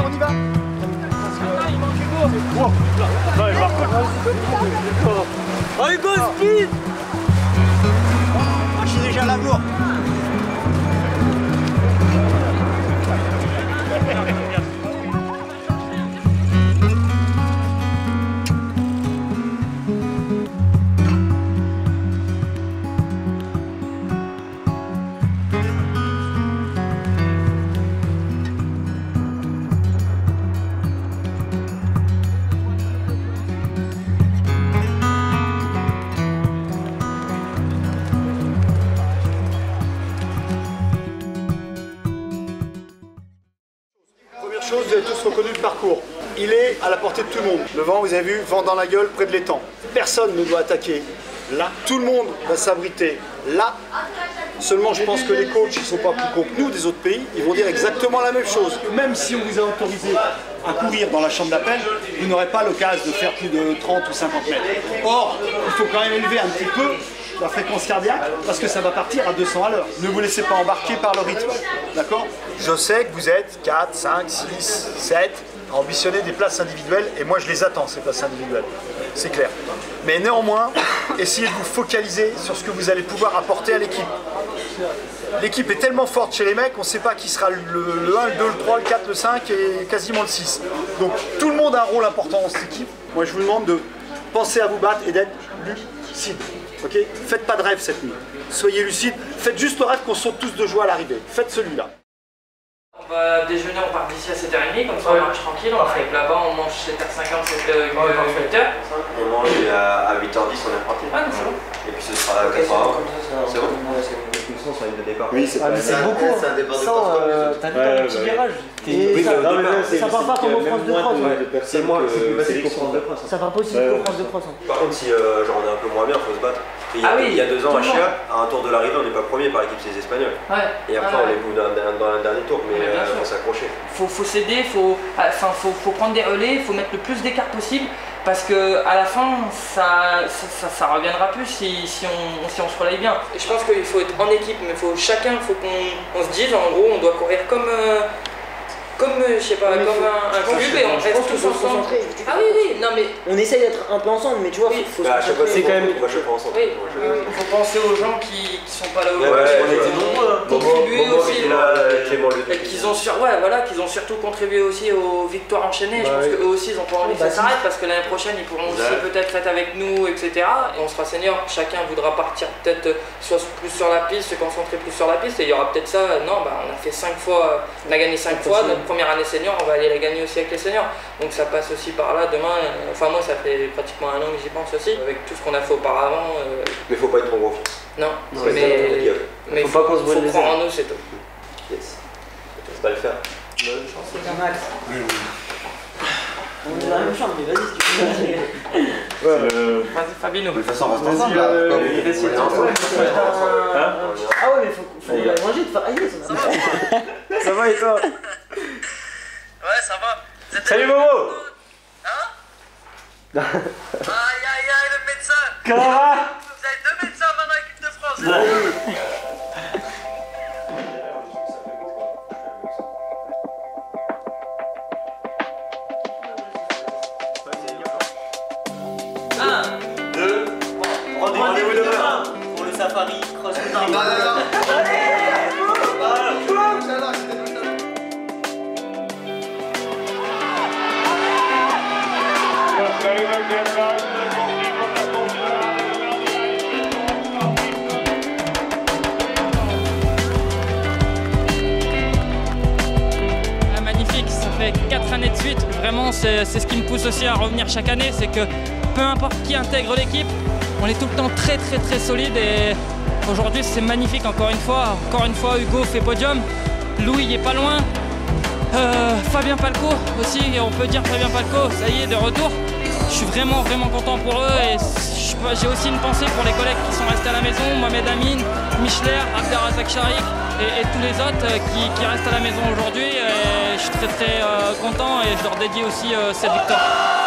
on y va. Il manque Hugo. Non, mais par contre... Oh Hugo, speed. Moi, je suis déjà à l'amour. Chose, vous avez tous reconnu le parcours. Il est à la portée de tout le monde. Le vent, vous avez vu, vent dans la gueule, près de l'étang. Personne ne doit attaquer là. Tout le monde va s'abriter là. Seulement, je pense que les coachs, ils ne sont pas plus cons que nous des autres pays. Ils vont dire exactement la même chose. Même si on vous a autorisé à courir dans la chambre d'appel, vous n'aurez pas l'occasion de faire plus de 30 ou 50 mètres. Or, il faut quand même élever un petit peu la fréquence cardiaque parce que ça va partir à 200 à l'heure. Ne vous laissez pas embarquer par le rythme, d'accord? Je sais que vous êtes 4, 5, 6, 7 à ambitionner des places individuelles et moi je les attends ces places individuelles, c'est clair. Mais néanmoins, essayez de vous focaliser sur ce que vous allez pouvoir apporter à l'équipe. L'équipe est tellement forte chez les mecs, on ne sait pas qui sera le 1, le 2, le 3, le 4, le 5 et quasiment le 6. Donc tout le monde a un rôle important dans cette équipe. Moi je vous demande de penser à vous battre et d'être lucide. Ok, faites pas de rêve cette nuit. Soyez lucide. Faites juste le rêve qu'on saute tous de joie à l'arrivée. Faites celui-là. On va déjeuner, on part d'ici à 7h30, comme ça on marche tranquille, on arrive là-bas, on mange 7h50, 8h. On mange à 8h10, on est parti. Ah, c'est bon. Et puis ce sera à 4h. C'est bon. Sur une de départ. Oui, c'est c'est beaucoup. C'est un départ de T'as vu un petit virage. Ça part pas comme au France de France. C'est moi, c'est plus facile qu'au France de France. Ça part pas aussi vite qu'au France de France. Par contre, si genre on est un peu moins bien, il faut se battre. Il y a 2 ans à Chia, à un tour de l'arrivée, on n'est pas premier par l'équipe, c'est les Espagnols. Et après, on les bout dans un dernier tour, mais on s'accrochait. Faut s'aider, faut prendre des relais, il faut mettre le plus d'écart possible. Parce que à la fin, ça reviendra plus si on se relaye bien. Et je pense qu'il faut être en équipe, mais chacun, faut qu'on se dise, en gros, on doit courir comme je sais pas, comme un cube et on reste tous ensemble. Ah oui, oui, non mais... On essaye d'être un peu ensemble, mais tu vois, faut se concentrer. C'est quand même... On va chaque fois ensemble. Oui, il faut penser aux gens qui sont pas là au on était nombreux. Contribuer aussi. Et qu'ils ont surtout contribué aussi aux victoires enchaînées. Je pense qu'eux aussi, ils ont pas envie que ça s'arrête parce que l'année prochaine, ils pourront aussi peut-être être avec nous, etc. Et on sera senior, chacun voudra partir peut-être soit plus sur la piste, se concentrer plus sur la piste. Et il y aura peut-être ça, non, on a fait 5 fois, on a gagné 5 fois. Première année senior, on va aller la gagner aussi avec les seniors. Donc ça passe aussi par là demain. Enfin moi ça fait pratiquement 1 an que j'y pense aussi, avec tout ce qu'on a fait auparavant. Mais faut pas être trop gros. Non, mais faut pas qu'on se voit les croire en nous, c'est tout. Yes. C'est pas le faire. C'est un max. On est dans la même chambre, mais vas-y si tu veux. Vas-y Fabino. De toute façon on reste ensemble là. Ah ouais mais faut manger de faire aïe ça. Ça va et toi? Ouais, ça va. Salut Momo. Hein? Aïe aïe aïe, le médecin. Comment va? Vous avez 2 médecins maintenant en équipe de France. Rendez-vous demain pour le safari cross country. Magnifique, ça fait 4 années de suite. Vraiment, c'est ce qui me pousse aussi à revenir chaque année, c'est que peu importe qui intègre l'équipe, on est tout le temps très solide et aujourd'hui c'est magnifique encore une fois. Encore une fois, Hugo fait podium, Louis il est pas loin, Fabien Palco aussi, on peut dire Fabien Palco, ça y est, de retour. Je suis vraiment content pour eux et j'ai aussi une pensée pour les collègues qui sont restés à la maison, Mohamed Amin, Michler, Abderrazak Sharik et tous les autres qui restent à la maison aujourd'hui. Je suis très content et je leur dédie aussi cette victoire.